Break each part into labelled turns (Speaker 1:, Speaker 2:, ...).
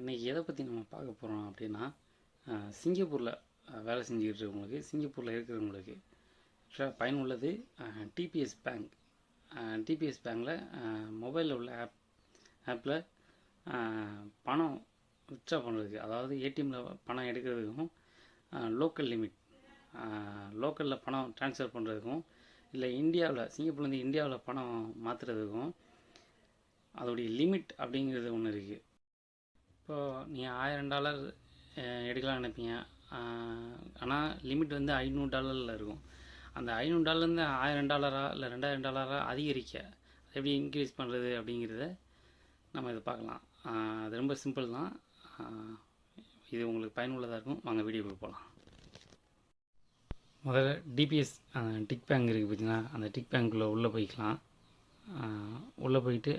Speaker 1: இன்றைக்கி எதை பற்றி நம்ம பார்க்க போகிறோம் அப்படின்னா சிங்கப்பூரில் வேலை செஞ்சுக்கிட்டு இருக்கவங்களுக்கு, சிங்கப்பூரில் இருக்கிறவங்களுக்கு பயனுள்ளது டிபிஎஸ் பேங்க். டிபிஎஸ் பேங்கில் மொபைலில் உள்ள ஆப்பில் பணம் வித்ட்ரா பண்ணுறதுக்கு, அதாவது ஏடிஎம்மில் பணம் எடுக்கிறதுக்கும், லோக்கல் லிமிட் லோக்கலில் பணம் ட்ரான்ஸ்ஃபர் பண்ணுறதுக்கும், இல்லை இந்தியாவில் சிங்கப்பூர்லேருந்து இந்தியாவில் பணம் மாற்றுறதுக்கும் அதோடைய லிமிட் அப்படிங்கிறது ஒன்று இருக்குது. இப்போது நீங்கள் $1000 எடுக்கலாம்னு நினைப்பீங்க, ஆனால் லிமிட் வந்து $500 இருக்கும். அந்த $500லேருந்து $1000 இல்லை $2000 அதிகரிக்க எப்படி இன்க்ரீஸ் பண்ணுறது அப்படிங்கிறத நம்ம இதை பார்க்கலாம். அது ரொம்ப சிம்பிள் தான். இது உங்களுக்கு பயனுள்ளதாக இருக்கும். வாங்க வீடியோக்கு போகலாம். முதல்ல டிபிஎஸ் டிக் பேங்க் இருக்குது பார்த்தீங்கன்னா, அந்த டிக் பேங்க்குள்ளே உள்ளே போய்க்கலாம். உள்ளே போயிட்டு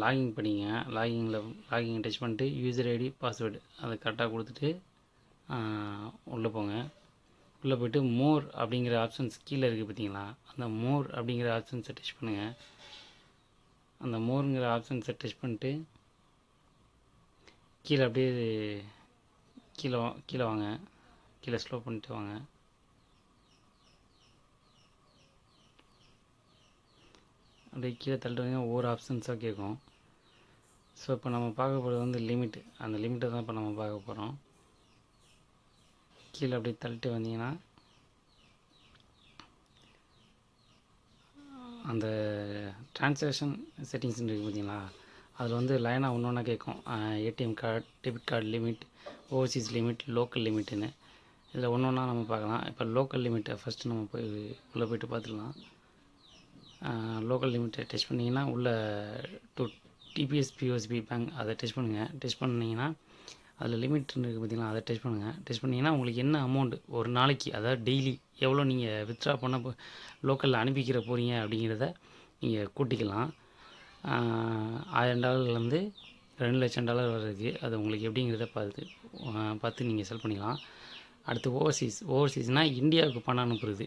Speaker 1: லாகின் பண்ணிங்க. லாகின் டச் பண்ணிட்டு யூசர் ஐடி பாஸ்வேர்டு அதை கரெக்டாக கொடுத்துட்டு உள்ளே போங்க. உள்ளே போய்ட்டு மோர் அப்படிங்கிற ஆப்ஷன்ஸ் கீழே இருக்குது பார்த்தீங்களா, அந்த மோர் அப்படிங்கிற ஆப்ஷன்ஸை டச் பண்ணுங்கள். அந்த மோருங்கிற ஆப்ஷன்ஸை டச் பண்ணிட்டு கீழே அப்படியே கீழே வாங்க. கீழே ஸ்லோ பண்ணிட்டு வாங்க. அப்படியே கீழே தள்ளிட்டு ஒவ்வொரு ஆப்ஷன்ஸாக கேட்கும். ஸோ இப்போ நம்ம பார்க்க போகிறது வந்து லிமிட்டு. அந்த லிமிட்டை தான் இப்போ நம்ம பார்க்க போகிறோம். கீழே அப்படியே தள்ளிட்டு வந்தீங்கன்னா அந்த ட்ரான்சாக்ஷன் செட்டிங்ஸ் இருக்குது பார்த்தீங்களா, அதில் வந்து லைனாக ஒன்று ஒன்றா கேட்கும். ATM card, debit card limit, overseas limit, local லிமிட்டுன்னு. இதில் ஒன்று ஒன்றா நம்ம பார்க்கலாம். இப்போ லோக்கல் லிமிட்டை ஃபஸ்ட்டு நம்ம உள்ளே போய்ட்டு பார்த்துக்கலாம். லோக்கல் லிமிட்டை டச் பண்ணிங்கன்னா உள்ள டிபிஎஸ் பிஓஎஸ்பி பேங்க் அதை டச் பண்ணுங்கள். டச் பண்ணிங்கன்னா அதில் லிமிட் இருக்குது பார்த்தீங்களா, அதை டச் பண்ணுங்கள். டச் பண்ணிங்கன்னா உங்களுக்கு என்ன அமௌண்ட் ஒரு நாளைக்கு, அதாவது டெய்லி எவ்வளோ நீங்கள் வித்ட்ரா பண்ண லோக்கலில் அனுப்பிக்கிற போகிறீங்க அப்படிங்கிறத நீங்கள் கூட்டிக்கலாம். $1000 $2 லட்சம் வர்றதுக்கு அது உங்களுக்கு எப்படிங்கிறத பார்த்து நீங்கள் செல் பண்ணிக்கலாம். அடுத்து ஓவர்சீஸ்னால் இந்தியாவுக்கு பணம் அனுப்புறது.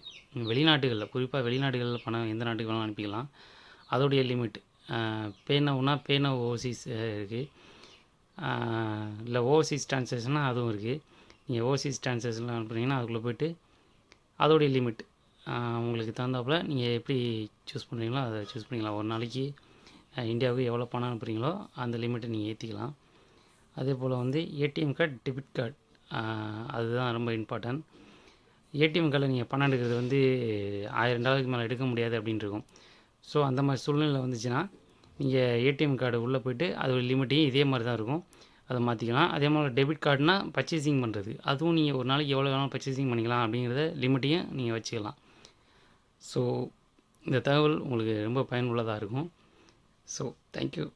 Speaker 1: வெளிநாட்டுகளில், குறிப்பாக வெளிநாடுகளில் பணம் எந்த நாட்டுக்கு வேணாலும் அனுப்பிக்கலாம். அதோடைய லிமிட் பேனா ஓவர்சீஸ் இருக்குது. இல்லை ஓவர்சீஸ் ட்ரான்சாக்ஷனாக அதுவும் இருக்குது. நீங்கள் ஓவர்சீஸ் ட்ரான்சாக்ஷன்லாம் அனுப்புனீங்கன்னா அதுக்குள்ளே போய்ட்டு அதோடைய லிமிட் உங்களுக்கு தகுந்தாப்புல நீங்கள் எப்படி சூஸ் பண்ணுறீங்களோ அதை சூஸ் பண்ணிக்கலாம். ஒரு நாளைக்கு இந்தியாவுக்கு எவ்வளோ பணம் அனுப்புகிறீங்களோ அந்த லிமிட்டை நீங்கள் ஏற்றிக்கலாம். அதே போல் வந்து ஏடிஎம் கார்டு, டெபிட் கார்டு அதுதான் ரொம்ப இம்பார்ட்டன்ட். ஏடிஎம் கார்டில் நீங்கள் பணம் எடுக்கிறது வந்து $1000 மேலே எடுக்க முடியாது அப்படின்னு இருக்கும். ஸோ அந்த மாதிரி சூழ்நிலை வந்துச்சுன்னா நீங்கள் ஏடிஎம் கார்டு உள்ளே போய்ட்டு அதோட லிமிட்டையும் இதே மாதிரி தான் இருக்கும், அதை மாற்றிக்கலாம். அதே மாதிரி டெபிட் கார்டுனா பர்ச்சேசிங் பண்ணுறது, அதுவும் நீங்கள் ஒரு நாளைக்கு எவ்வளோ வேணாலும் பர்ச்சேசிங் பண்ணிக்கலாம் அப்படிங்கிறத லிமிட்டையும் நீங்கள் வச்சுக்கலாம். ஸோ இந்த தகவல் உங்களுக்கு ரொம்ப பயனுள்ளதாக இருக்கும். So thank you.